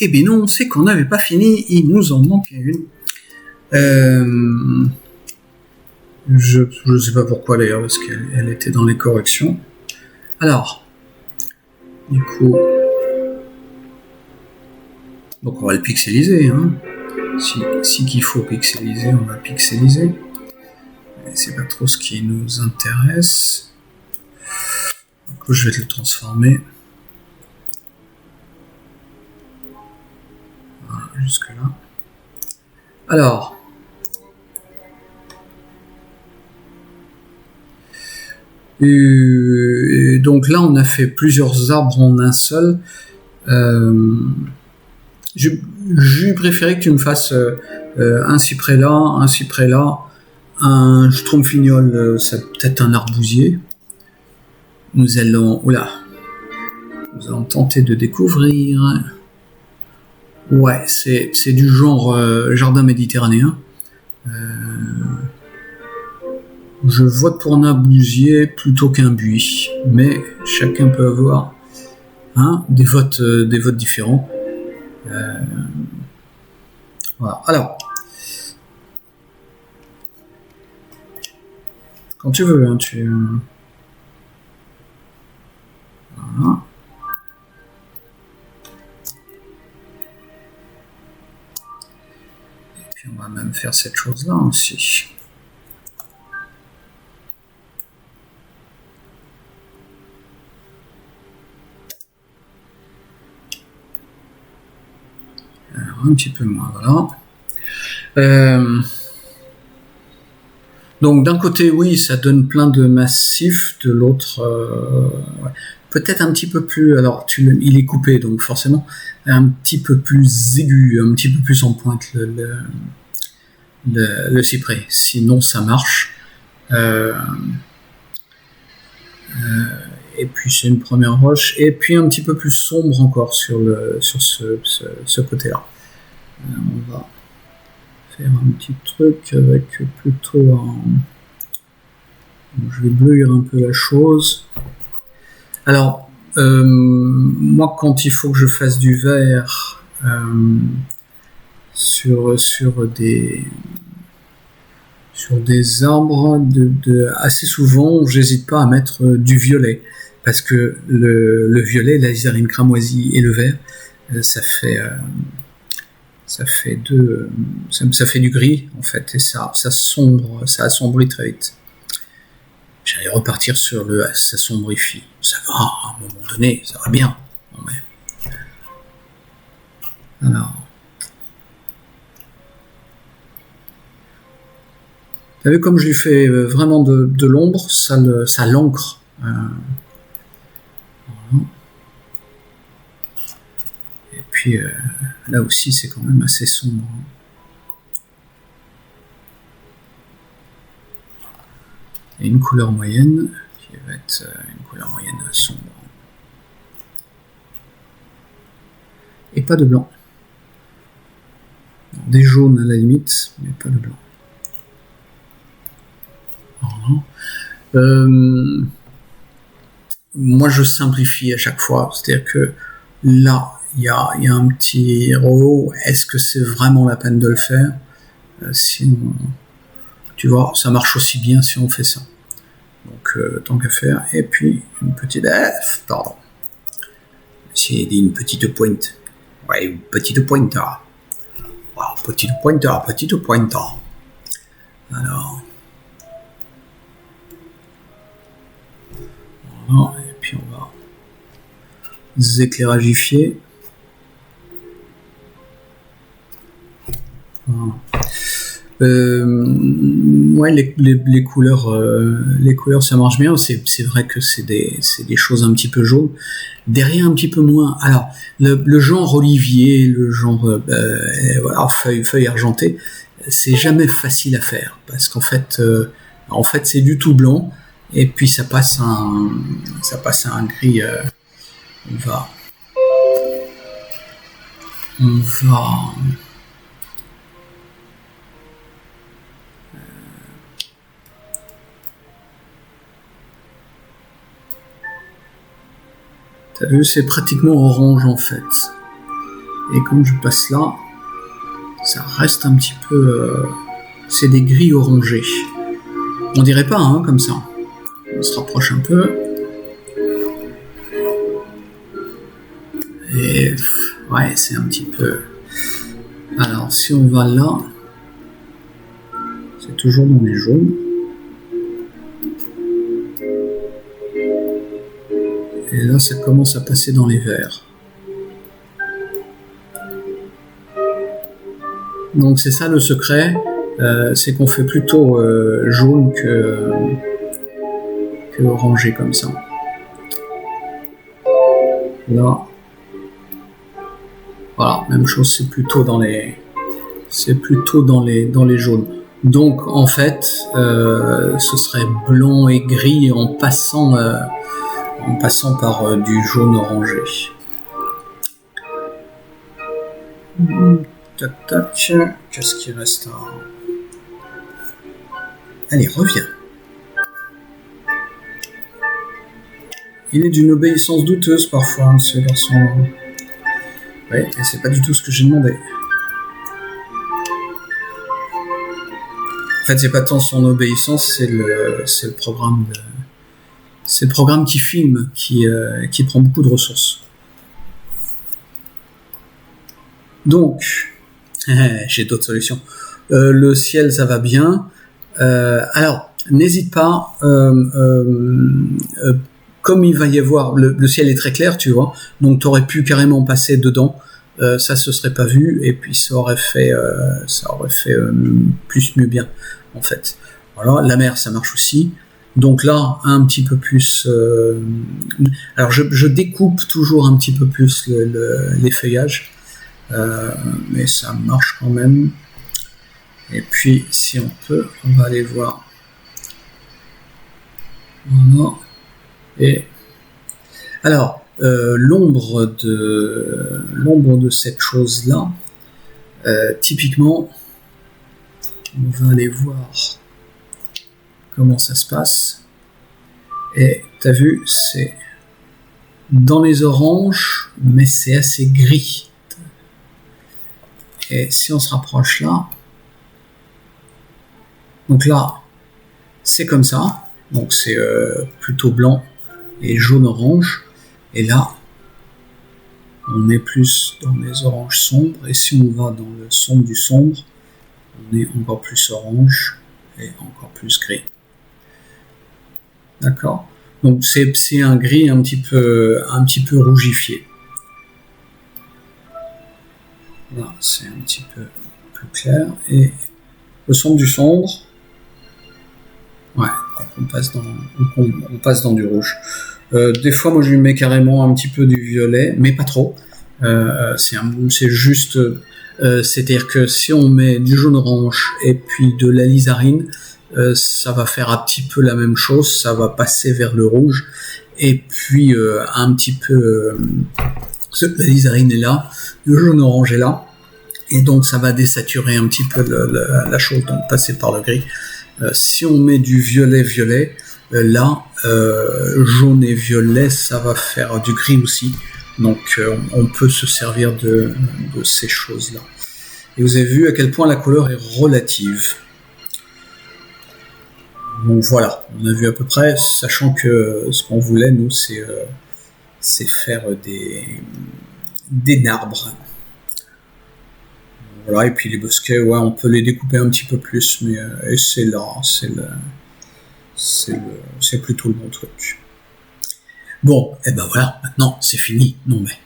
Eh bien non, c'est qu'on n'avait pas fini, il nous en manquait une. Je sais pas pourquoi d'ailleurs, parce qu'elle était dans les corrections. Alors, du coup, donc on va le pixeliser, hein. Si qu'il faut pixeliser, on va pixeliser. Mais c'est pas trop ce qui nous intéresse. Du coup, je vais le transformer. Voilà, jusque là. Alors, donc là, on a fait plusieurs arbres en un seul. J'ai préféré que tu me fasses un cyprès là, un schtroumpfignol, c'est peut-être un arbousier. Nous allons tenter de découvrir. Ouais, c'est du genre jardin méditerranéen. Je vote pour un arbousier plutôt qu'un buis, mais chacun peut avoir des votes différents. Voilà. Alors, quand tu veux, hein, voilà. Et puis on va même faire cette chose-là aussi. Alors, un petit peu moins, voilà. Donc d'un côté, oui, ça donne plein de massifs, de l'autre, ouais. Peut-être un petit peu plus. Alors, il est coupé, donc forcément un petit peu plus aigu, un petit peu plus en pointe le cyprès. Sinon, ça marche. Et puis c'est une première roche, et puis un petit peu plus sombre encore sur ce côté-là. On va faire un petit truc avec plutôt un... Je vais bleuir un peu la chose. Alors, moi, quand il faut que je fasse du vert sur des arbres, assez souvent, j'hésite pas à mettre du violet, parce que le violet, la lizarine cramoisie et le vert, ça fait du gris en fait, et ça assombrit très vite. J'allais repartir sur ça sombrifie. Ça va, à un moment donné, ça va bien. Non, mais... Alors. T'as vu comme je lui fais vraiment de l'ombre, ça l'ancre. Voilà. Et puis là aussi, c'est quand même assez sombre. Et une couleur moyenne qui va être une couleur moyenne sombre. Et pas de blanc. Des jaunes à la limite, mais pas de blanc. Voilà. Moi, je simplifie à chaque fois. C'est-à-dire que là, il y a un petit héros. Est-ce que c'est vraiment la peine de le faire? Sinon, tu vois, ça marche aussi bien si on fait ça. Donc, tant qu'à faire. Et puis, une petite... pardon. J'ai dit une petite pointe. Ouais, une petite pointe. Wow, petite pointe. Alors... Voilà, et puis on va éclairagifier. Voilà. Ouais, les couleurs ça marche bien. C'est vrai que c'est des choses un petit peu jaunes. Derrière un petit peu moins. Alors le genre olivier, le genre voilà, feuille argentée, c'est jamais facile à faire parce qu'en fait c'est du tout blanc. Et puis ça passe à un gris. On va. T'as vu, c'est pratiquement orange en fait. Et comme je passe là, ça reste un petit peu... c'est des gris orangés. On dirait pas, hein, comme ça. On se rapproche un peu. Et ouais, c'est un petit peu... Alors, si on va là, c'est toujours dans les jaunes. Et là, ça commence à passer dans les verts. Donc c'est ça le secret, c'est qu'on fait plutôt jaune que orangé comme ça. Là, voilà, même chose, c'est plutôt dans les jaunes. Donc en fait, ce serait blanc et gris en passant par du jaune orangé. Tac tac, qu'est-ce qui reste? Allez, reviens. Il est d'une obéissance douteuse parfois, ce garçon. Ouais, et c'est pas du tout ce que j'ai demandé. En fait, c'est pas tant son obéissance, c'est le programme c'est le programme qui filme, qui prend beaucoup de ressources. Donc, j'ai d'autres solutions. Le ciel, ça va bien. Alors, n'hésite pas. Comme il va y avoir, le ciel est très clair, tu vois. Donc, tu aurais pu carrément passer dedans. Ça se serait pas vu, et puis ça aurait fait plus mieux bien, en fait. Voilà, la mer, ça marche aussi. Donc là, un petit peu plus. Alors, je découpe toujours un petit peu plus les feuillages. Mais ça marche quand même. Et puis si on peut, on va aller voir. Voilà. Et alors l'ombre de cette chose là, typiquement, on va aller voir comment ça se passe. Et t'as vu, c'est dans les oranges, mais c'est assez gris. Et si on se rapproche là, donc là, c'est comme ça, donc c'est plutôt blanc et jaune-orange, et là, on est plus dans les oranges sombres, et si on va dans le sombre du sombre, on est encore plus orange et encore plus gris. D'accord? Donc c'est un gris un petit peu rougifié. Là, c'est un petit peu plus clair. Et le sombre du sombre, ouais, on passe dans du rouge. Des fois, moi, je lui mets carrément un petit peu du violet, mais pas trop. C'est juste... c'est-à-dire que si on met du jaune-orange et puis de l'alizarine, ça va faire un petit peu la même chose, ça va passer vers le rouge. Et puis, un petit peu... l'alizarine est là, le jaune-orange est là. Et donc ça va désaturer un petit peu la chose, donc passer par le gris. Si on met du violet, là, jaune et violet, ça va faire du gris aussi. Donc on peut se servir de ces choses-là. Et vous avez vu à quel point la couleur est relative. Donc voilà, on a vu à peu près, sachant que ce qu'on voulait, nous, c'est faire des arbres. Voilà, et puis les bosquets, ouais, on peut les découper un petit peu plus, mais c'est là, c'est plutôt le bon truc. Bon, et ben voilà, maintenant c'est fini. Non mais